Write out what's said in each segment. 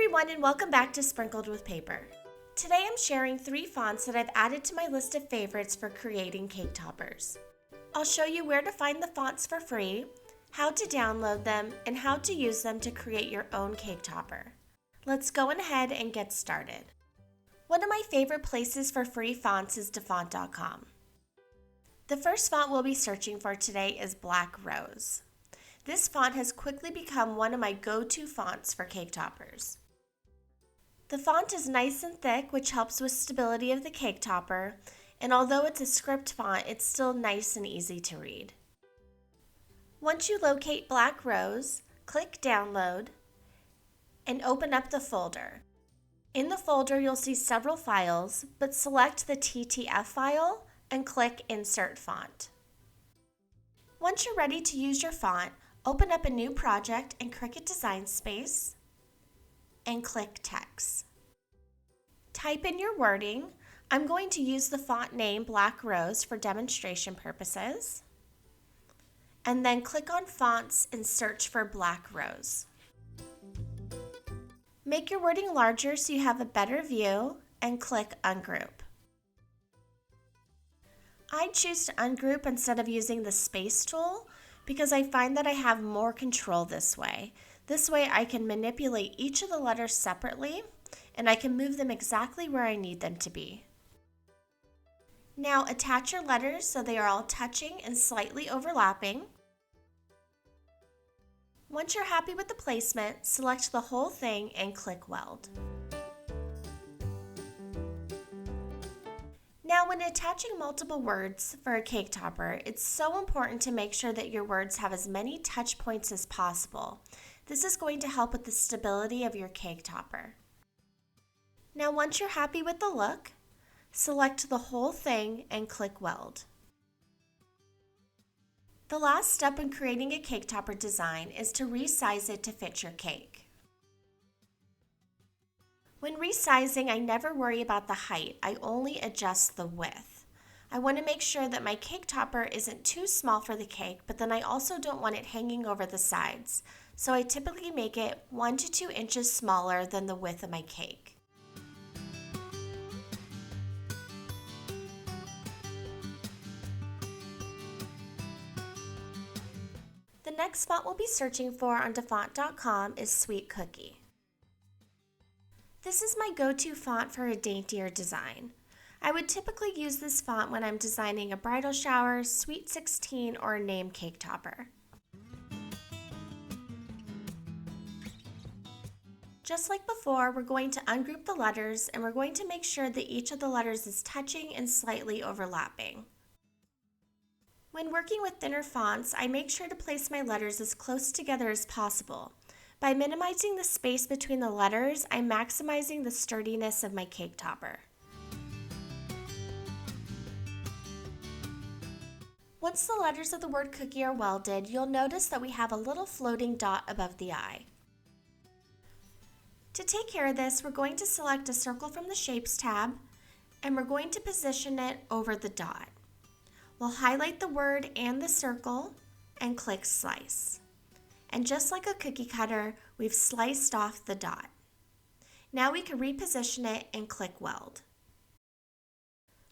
everyone, and welcome back to Sprinkled with Paper. Today I'm sharing 3 fonts that I've added to my list of favorites for creating cake toppers. I'll show you where to find the fonts for free, how to download them, and how to use them to create your own cake topper. Let's go ahead and get started. One of my favorite places for free fonts is dafont.com. The first font we'll be searching for today is Black Rose. This font has quickly become one of my go-to fonts for cake toppers. The font is nice and thick, which helps with stability of the cake topper, and although it's a script font, it's still nice and easy to read. Once you locate Black Rose, click Download and open up the folder. In the folder, you'll see several files, but select the TTF file and click Insert Font. Once you're ready to use your font, open up a new project in Cricut Design Space and click Text. Type in your wording. I'm going to use the font name Black Rose for demonstration purposes. And then click on Fonts and search for Black Rose. Make your wording larger so you have a better view and click Ungroup. I choose to ungroup instead of using the space tool because I find that I have more control this way. This way I can manipulate each of the letters separately and I can move them exactly where I need them to be. Now attach your letters so they are all touching and slightly overlapping. Once you're happy with the placement, select the whole thing and click Weld. Now, when attaching multiple words for a cake topper, it's so important to make sure that your words have as many touch points as possible. This is going to help with the stability of your cake topper. Now, once you're happy with the look, select the whole thing and click Weld. The last step in creating a cake topper design is to resize it to fit your cake. When resizing, I never worry about the height, I only adjust the width. I want to make sure that my cake topper isn't too small for the cake, but then I also don't want it hanging over the sides. So I typically make it 1 to 2 inches smaller than the width of my cake. The next font we'll be searching for on dafont.com is Sweet Cookie. This is my go-to font for a daintier design. I would typically use this font when I'm designing a bridal shower, sweet 16, or a name cake topper. Just like before, we're going to ungroup the letters and we're going to make sure that each of the letters is touching and slightly overlapping. When working with thinner fonts, I make sure to place my letters as close together as possible. By minimizing the space between the letters, I'm maximizing the sturdiness of my cake topper. Once the letters of the word cookie are welded, you'll notice that we have a little floating dot above the I. To take care of this, we're going to select a circle from the Shapes tab, and we're going to position it over the dot. We'll highlight the word and the circle and click Slice. And just like a cookie cutter, we've sliced off the dot. Now we can reposition it and click Weld.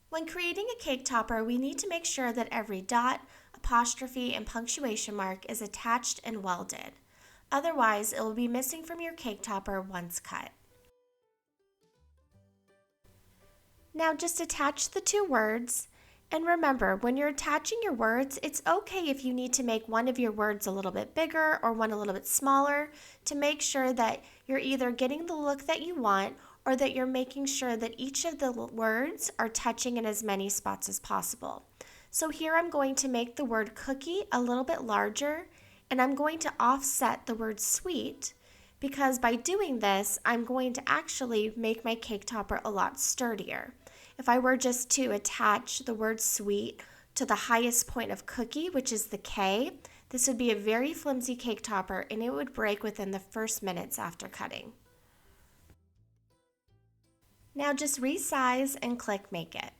When creating a cake topper, we need to make sure that every dot, apostrophe, and punctuation mark is attached and welded. Otherwise, it will be missing from your cake topper once cut. Now just attach the 2 words. And remember, when you're attaching your words, it's okay if you need to make one of your words a little bit bigger or one a little bit smaller to make sure that you're either getting the look that you want or that you're making sure that each of the words are touching in as many spots as possible. So here I'm going to make the word cookie a little bit larger and I'm going to offset the word sweet because by doing this, I'm going to actually make my cake topper a lot sturdier. If I were just to attach the word sweet to the highest point of cookie, which is the K, this would be a very flimsy cake topper and it would break within the first minutes after cutting. Now just resize and click Make It.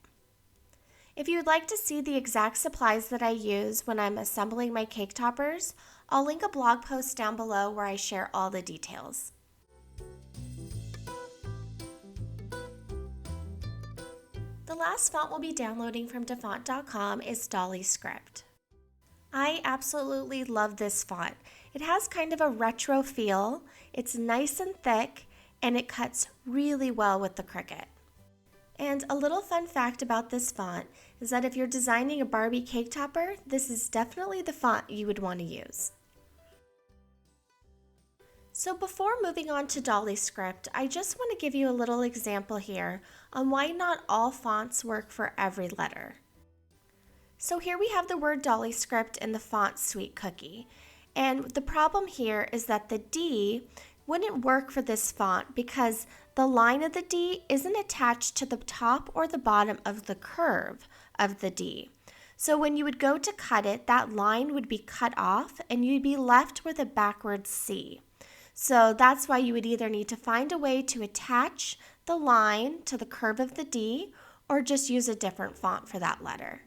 If you would like to see the exact supplies that I use when I'm assembling my cake toppers, I'll link a blog post down below where I share all the details. last font we'll be downloading from dafont.com is Dolly Script. I absolutely love this font. It has kind of a retro feel, it's nice and thick, and it cuts really well with the Cricut. And a little fun fact about this font is that if you're designing a Barbie cake topper, this is definitely the font you would want to use. So before moving on to Dolly Script, I just want to give you a little example here on why not all fonts work for every letter. So here we have the word Dolly Script in the font Sweet Cookie. And the problem here is that the D wouldn't work for this font because the line of the D isn't attached to the top or the bottom of the curve of the D. So when you would go to cut it, that line would be cut off and you'd be left with a backwards C. So that's why you would either need to find a way to attach the line to the curve of the D or just use a different font for that letter.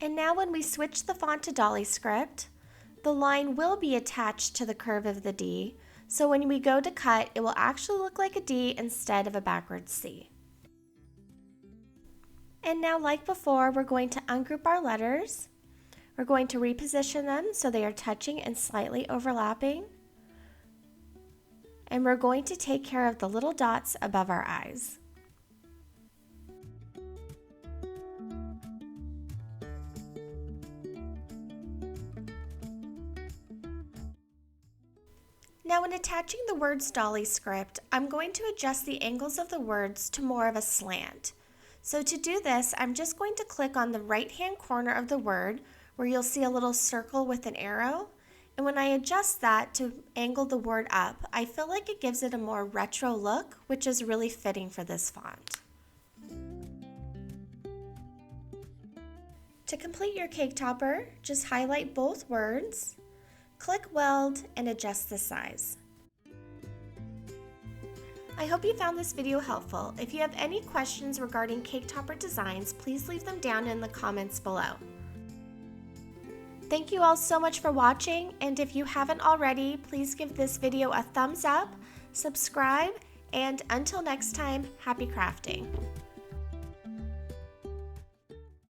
And now when we switch the font to Dolly Script, the line will be attached to the curve of the D, so when we go to cut, it will actually look like a D instead of a backwards C. And now, like before, we're going to ungroup our letters. We're going to reposition them so they are touching and slightly overlapping. And we're going to take care of the little dots above our eyes. Now when attaching the words Dolly Script, I'm going to adjust the angles of the words to more of a slant. So to do this, I'm just going to click on the right-hand corner of the word where you'll see a little circle with an arrow. And when I adjust that to angle the word up, I feel like it gives it a more retro look, which is really fitting for this font. To complete your cake topper, just highlight both words, click Weld, and adjust the size. I hope you found this video helpful. If you have any questions regarding cake topper designs, please leave them down in the comments below. Thank you all so much for watching, and if you haven't already, please give this video a thumbs up, subscribe, and until next time, happy crafting!